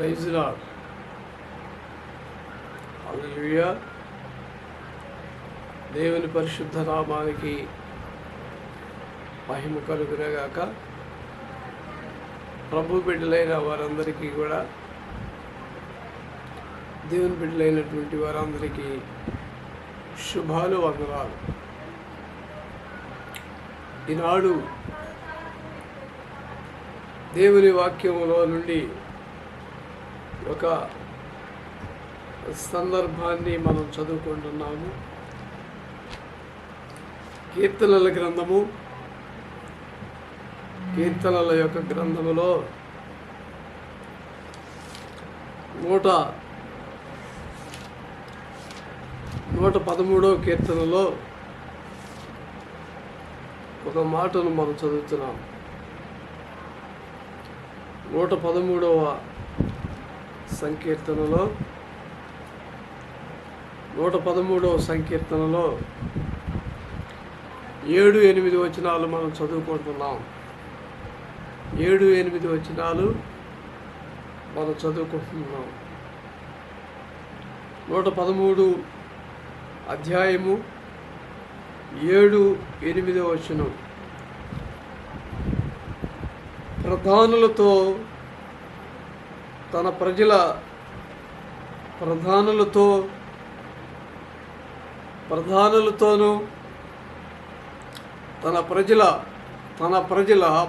Praise lord. హల్లెలూయా. దేవుని పరిశుద్ధ నామానికి మహిమ కలుగునగాక. ప్రభు బిడ్డలైన వారందరికీ కూడా, దేవుని బిడ్డలైనటువంటి వారందరికీ శుభాలు, వందనాలు. ఈనాడు దేవుని వాక్యములో నుండి ఒక సందర్భాన్ని మనం చదువుకుంటున్నాము. కీర్తనల గ్రంథము, కీర్తనల యొక్క గ్రంథములో 113వ కీర్తనలో ఒక మాటను మనం చదువుతున్నాం. 113వ సంకీర్తనలో 113వ సంకీర్తనలో 7-8 వచనాలు మనం చదువుకుంటున్నాం. 7-8 వచనాలు మనం చదువుకుంటున్నాం. 113 అధ్యాయము 7-8 వచనం. ప్రధానులతోనూ తన ప్రజల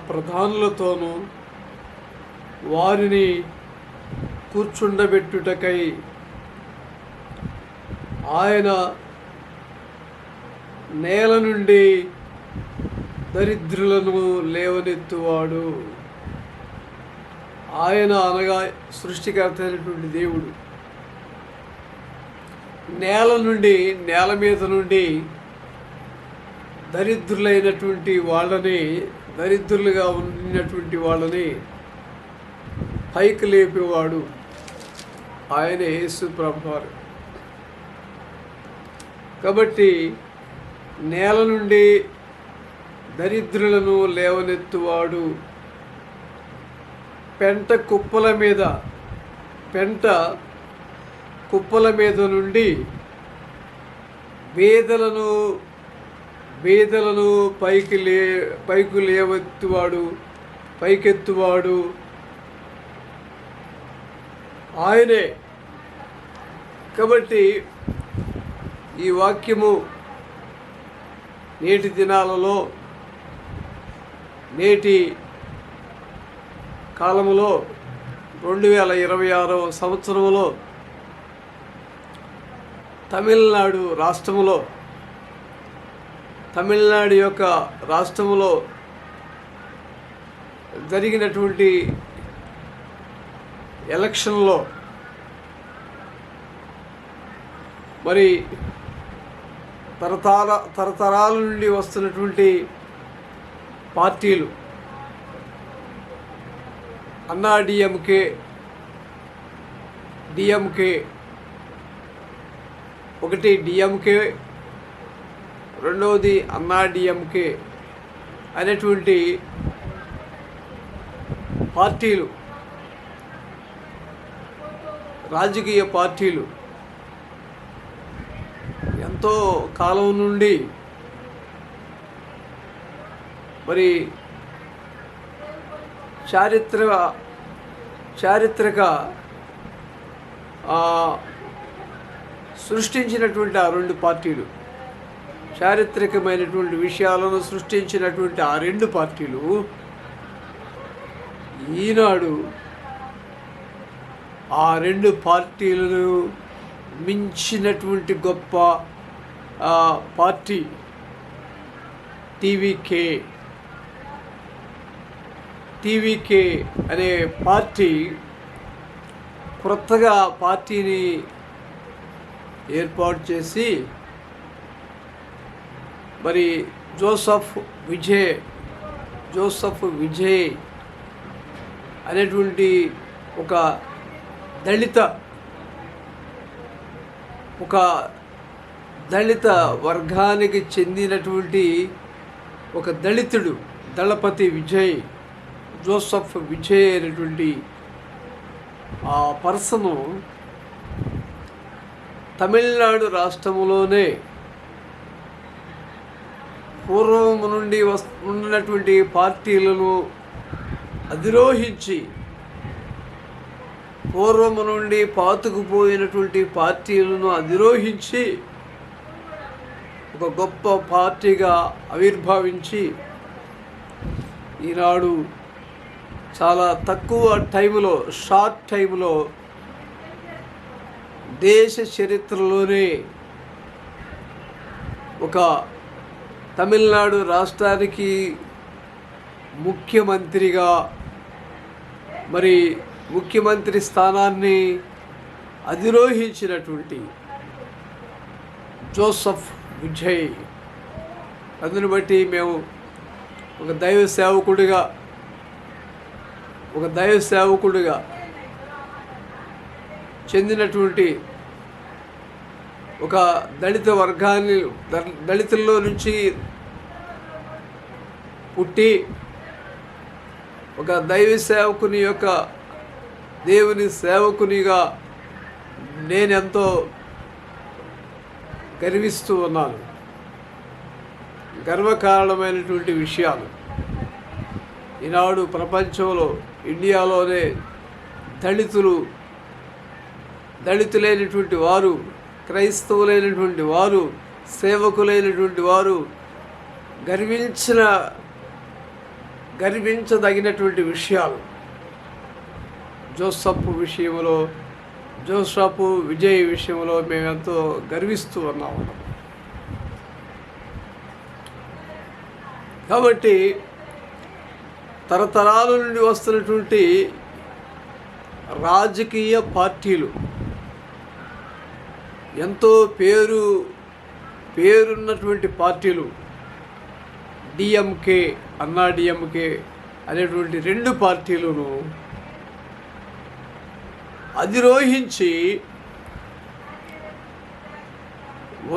ప్రధానులతోనూ వారిని కూర్చుండబెట్టుటకై ఆయన నేల నుండి దరిద్రులను లేవనెత్తువాడు. ఆయన అనగా సృష్టికర్త అయినటువంటి దేవుడు నేల మీద నుండి దరిద్రులుగా ఉన్నటువంటి వాళ్ళని పైకి లేపేవాడు ఆయన యేసు ప్రభువారు. కాబట్టి నేల నుండి దరిద్రులను లేవనెత్తువాడు. పెంట కుప్పల మీద నుండి బేదలను పైకెత్తువాడు ఆయనే. కాబట్టి ఈ వాక్యము నేటి దినాలలో, నేటి కాలములో 2026వ సంవత్సరంలో తమిళనాడు యొక్క రాష్ట్రములో జరిగినటువంటి ఎలక్షన్లో మరి తరతరాల నుండి వస్తున్నటువంటి పార్టీలు అన్నా డిఎంకే ఒకటి డిఎంకే, రెండవది అన్నా డిఎంకే అనేటువంటి పార్టీలు, రాజకీయ పార్టీలు ఎంతో కాలం నుండి మరి చారిత్రక సృష్టించినటువంటి ఆ రెండు పార్టీలు, చారిత్రకమైనటువంటి విషయాలను సృష్టించినటువంటి ఆ రెండు పార్టీలు ఈనాడు ఆ రెండు పార్టీలను మించినటువంటి గొప్ప పార్టీ టీవీకే అనే పార్టీ క్రొత్తగా పార్టీని ఏర్పాటు చేసి మరి జోసెఫ్ విజయ్ అనేటువంటి ఒక దళిత వర్గానికి చెందినటువంటి ఒక దళితుడు, దళపతి జోసెఫ్ విజయ్ అనేటువంటి ఆ పర్సను తమిళనాడు రాష్ట్రంలోనే పూర్వం నుండి ఉన్నటువంటి పార్టీలను అధిరోహించి, పూర్వము నుండి పాతుకుపోయినటువంటి పార్టీలను అధిరోహించి ఒక గొప్ప పార్టీగా ఆవిర్భవించి ఈనాడు చాలా తక్కువ టైంలో, షార్ట్ టైంలో దేశ చరిత్రలోనే ఒక తమిళనాడు రాష్ట్రానికి ముఖ్యమంత్రిగా, మరి ముఖ్యమంత్రి స్థానాన్ని అధిరోహించినటువంటి జోసెఫ్ విజయ్, అందుని బట్టి మేము ఒక దైవ సేవకుడిగా చెందినటువంటి ఒక దళితుల్లో నుంచి పుట్టి ఒక దైవ సేవకుని యొక్క దేవుని సేవకునిగా నేనెంతో గర్విస్తూ ఉన్నాను. గర్వకారణమైనటువంటి విషయాలు ఈనాడు ప్రపంచంలో, ఇండియాలోనే దళితులైనటువంటి వారు, క్రైస్తవులైనటువంటి వారు, సేవకులైనటువంటి వారు గర్వించదగినటువంటి విషయాలు. జోసెఫ్ విజయ్ విషయంలో మేమెంతో గర్విస్తూ ఉన్నాము. కాబట్టి తరతరాల నుండి వస్తున్నటువంటి రాజకీయ పార్టీలు, ఎంతో పేరున్నటువంటి పార్టీలు, డిఎంకే, అన్నా డిఎంకే అనేటువంటి రెండు పార్టీలను అధిరోహించి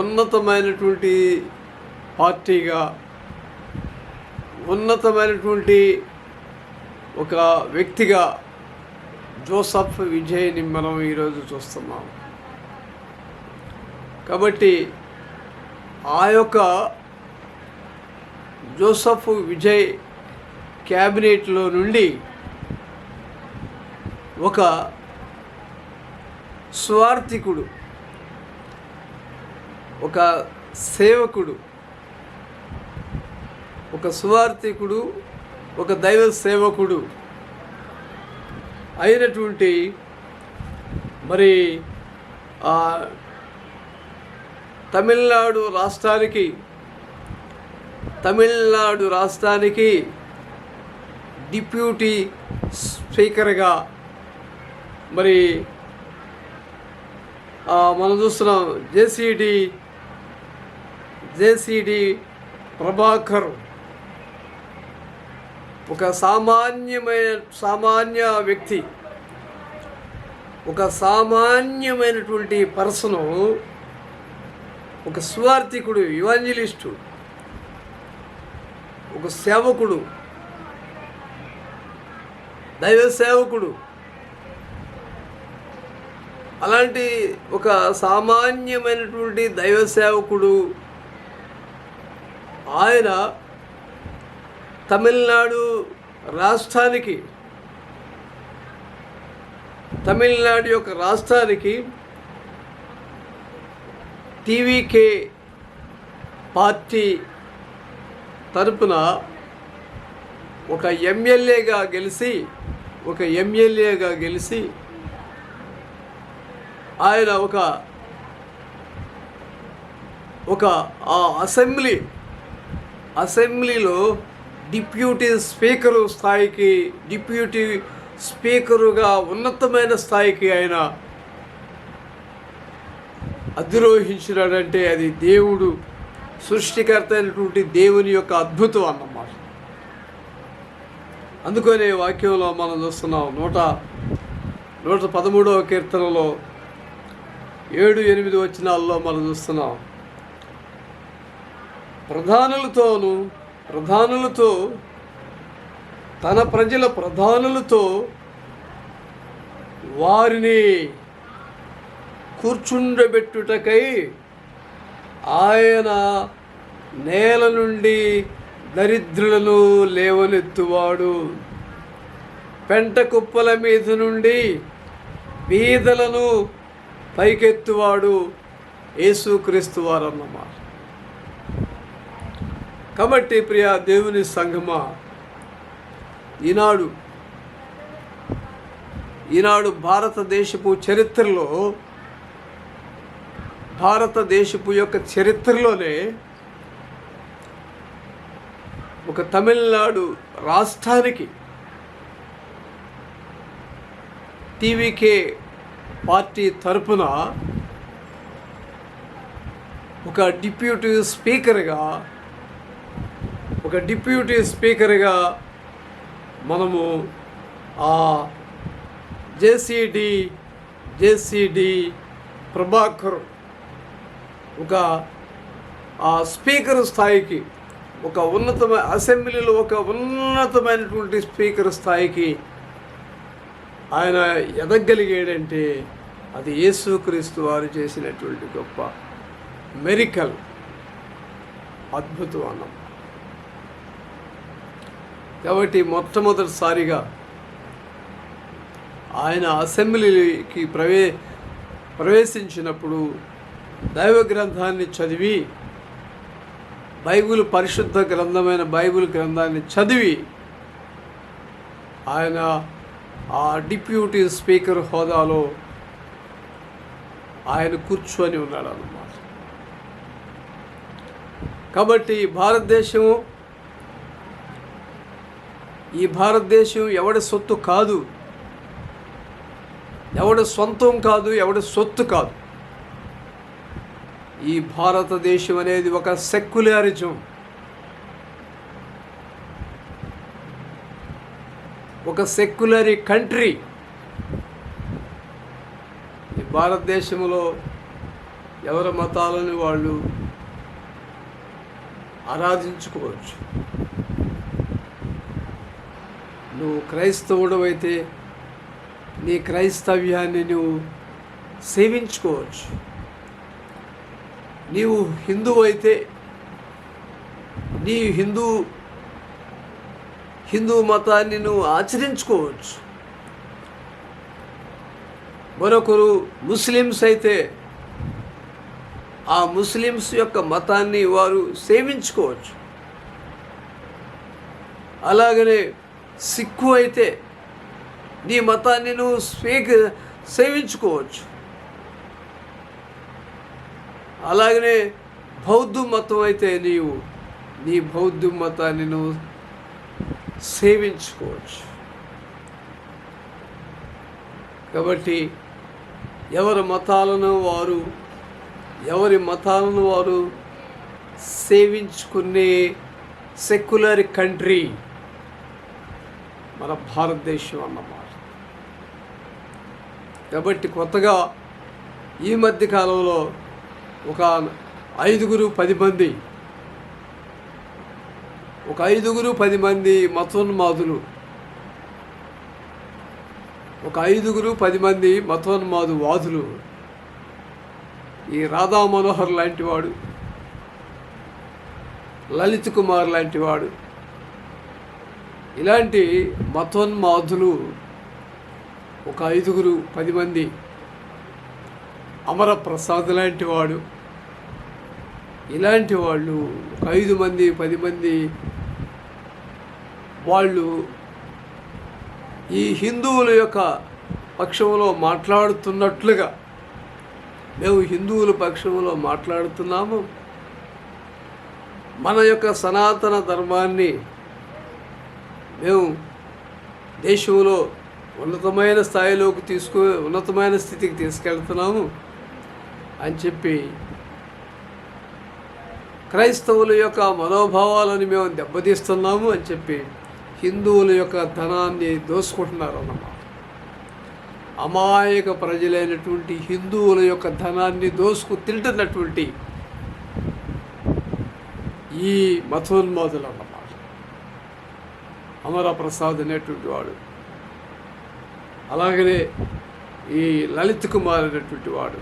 ఉన్నతమైనటువంటి పార్టీగా, ఉన్నతమైనటువంటి ఒక వ్యక్తిగా జోసెఫ్ విజయ్ని మనం ఈరోజు చూస్తున్నాం. కాబట్టి ఆ యొక్క జోసెఫ్ విజయ్ క్యాబినెట్లో నుండి ఒక స్వార్థికుడు, ఒక సేవకుడు, ఒక దైవ సేవకుడు అయినటువంటి మరి తమిళనాడు రాష్ట్రానికి డిప్యూటీ స్పీకర్గా మరి మనం చూస్తున్నాం. జేసీడి ప్రభాకర్ ఒక సామాన్యమైనటువంటి పర్సను, ఒక సువార్థికుడు, ఇవాంజలిస్టు, ఒక సేవకుడు, దైవ సేవకుడు, అలాంటి ఒక సామాన్యమైనటువంటి దైవ సేవకుడు ఆయన తమిళనాడు యొక్క రాష్ట్రానికి టీవీకే పార్టీ తరపున ఒక ఎమ్మెల్యేగా గెలిచి ఆయన ఒక అసెంబ్లీలో డిప్యూటీ స్పీకరుగా ఉన్నతమైన స్థాయికి ఆయన అధిరోహించినాడంటే అది దేవుడు, సృష్టికర్త అయినటువంటి దేవుని యొక్క అద్భుతం అన్నమాట. అందుకనే వాక్యంలో మనం చూస్తున్నాం 113వ కీర్తనలో 7-8 వచనాల్లో మనం చూస్తున్నాం. ప్రధానులతో తన ప్రజల ప్రధానులతో వారిని కూర్చుండబెట్టుటకై ఆయన నేల నుండి దరిద్రులను లేవనెత్తువాడు, పెంట కుప్పల మీద నుండి బీదలను పైకెత్తువాడు యేసుక్రీస్తు వారు అన్నమాట. కాబట్టి ప్రియ దేవుని సంగమా, ఈనాడు భారతదేశపు చరిత్రలో, భారతదేశపు యొక్క చరిత్రలోనే ఒక తమిళనాడు రాష్ట్రానికి టీవీకే పార్టీ తరపున ఒక డిప్యూటీ స్పీకర్గా మనము జేసీడి ప్రభాకర్ ఒక స్పీకర్ స్థాయికి, ఒక ఉన్నతమైన అసెంబ్లీలో ఒక ఉన్నతమైనటువంటి స్పీకర్ స్థాయికి ఆయన ఎదగలిగాడంటే అది యేసుక్రీస్తు వారు చేసినటువంటి గొప్ప మెరికల్, అద్భుతం అన్నం. కాబట్టి మొట్టమొదటిసారిగా ఆయన అసెంబ్లీకి ప్రవేశించినప్పుడు దైవ గ్రంథాన్ని చదివి, పరిశుద్ధ గ్రంథమైన బైబిల్ గ్రంథాన్ని చదివి ఆయన ఆ డిప్యూటీ స్పీకర్ హోదాలో ఆయన కూర్చొని ఉన్నాడు అన్నమాట. కాబట్టి ఈ భారతదేశం ఎవడి సొత్తు కాదు, ఎవడి సొంతం కాదు, ఎవడి సొత్తు కాదు. ఈ భారతదేశం అనేది ఒక సెక్యులరిజం, ఒక సెక్యులరీ కంట్రీ. ఈ భారతదేశంలో ఎవరి మతాలను వాళ్ళు ఆరాధించుకోవచ్చు. నువ్వు క్రైస్తవుడు అయితే నీ క్రైస్తవ్యాన్ని నువ్వు సేవించుకోవచ్చు. నీవు హిందువు అయితే నీ హిందూ మతాన్ని నువ్వు ఆచరించుకోవచ్చు. మరొకరు ముస్లిమ్స్ అయితే ఆ ముస్లిమ్స్ యొక్క మతాన్ని వారు సేవించుకోవచ్చు. అలాగనే సిక్కు అయితే నీ మతాన్ని నువ్వు సేవించుకోవచ్చు. అలాగనే బౌద్ధ మతం అయితే నీ బౌద్ధ మతాన్ని నువ్వు సేవించుకోవచ్చు. కాబట్టి ఎవరి మతాలను వారు సేవించుకునే సెక్యులర్ కంట్రీ మన భారతదేశం అన్నమాట. కాబట్టి కొత్తగా ఈ మధ్య కాలంలో ఒక 5-10 మంది మతోన్మాదులు, ఒక 5-10 మంది మతోన్మాదువాదులు, ఈ రాధా మనోహర్ లాంటి వాడు, లలిత్ కుమార్ లాంటి వాడు, ఇలాంటి మతోన్మాదులు ఒక 5-10 మంది, అమరప్రసాద్ లాంటి వాడు, ఇలాంటి వాళ్ళు 5-10 మంది వాళ్ళు ఈ హిందువుల యొక్క పక్షంలో మాట్లాడుతున్నట్లుగా మేము హిందువుల పక్షంలో మాట్లాడుతున్నాము. మన యొక్క సనాతన ధర్మాన్ని మేము దేశంలో ఉన్నతమైన స్థితికి తీసుకెళ్తున్నాము అని చెప్పి క్రైస్తవుల యొక్క మనోభావాలను మేము దెబ్బతీస్తున్నాము అని చెప్పి హిందువుల యొక్క ధనాన్ని దోసుకుంటున్నారు అన్నమాట. అమాయక ప్రజలైనటువంటి హిందువుల యొక్క ధనాన్ని తింటున్నటువంటి ఈ మతోన్మాదులు అన్నమాట. అమరప్రసాద్ అనేటువంటి వాడు, అలాగనే ఈ లలిత్ కుమార్ అనేటువంటి వాడు,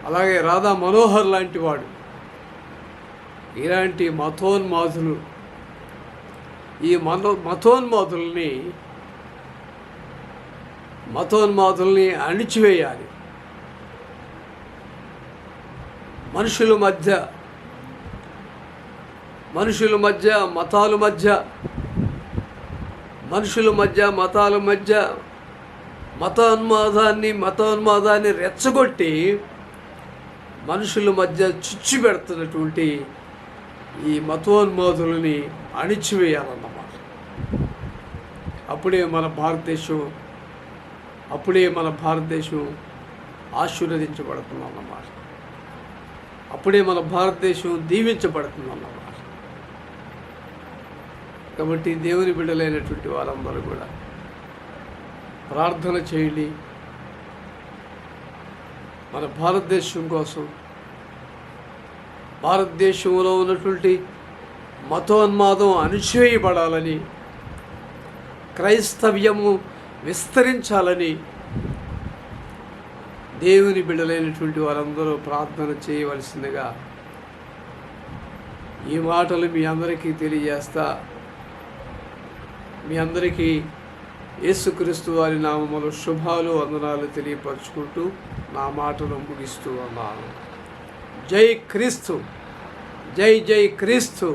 అలాగే రాధా మనోహర్ లాంటి వాడు, ఇలాంటి మతోన్మాదులు, ఈ మతోన్మాదుల్ని అణిచివేయాలి. మనుషుల మధ్య మతాల మధ్య మతోన్మాదాన్ని రెచ్చగొట్టి మనుషుల మధ్య చిచ్చు పెడుతున్నటువంటి ఈ మతోన్మాదులని అణిచివేయాలన్నమాట. అప్పుడే మన భారతదేశం ఆశీర్వదించబడుతుందన్నమాట. అప్పుడే మన భారతదేశం దీవించబడుతుందన్నమాట. కాబట్టి దేవుని బిడ్డలైనటువంటి వారందరూ కూడా ప్రార్థన చేయండి. మన భారతదేశం కోసం, భారతదేశంలో ఉన్నటువంటి మతోన్మాదం అణిచివేయబడాలని, క్రైస్తవ్యము విస్తరించాలని దేవుని బిడ్డలైనటువంటి వారందరూ ప్రార్థన చేయవలసిందిగా ఈ మాటలు మీ అందరికీ తెలియజేస్తా, మీ అందరికీ యేసుక్రీస్తు వారి నామములో శుభాలు వందనాలు తెలియపరుచుకుంటూ నా మాటను ముగిస్తూ ఉన్నాను. జై క్రీస్తు, జై జై క్రీస్తు.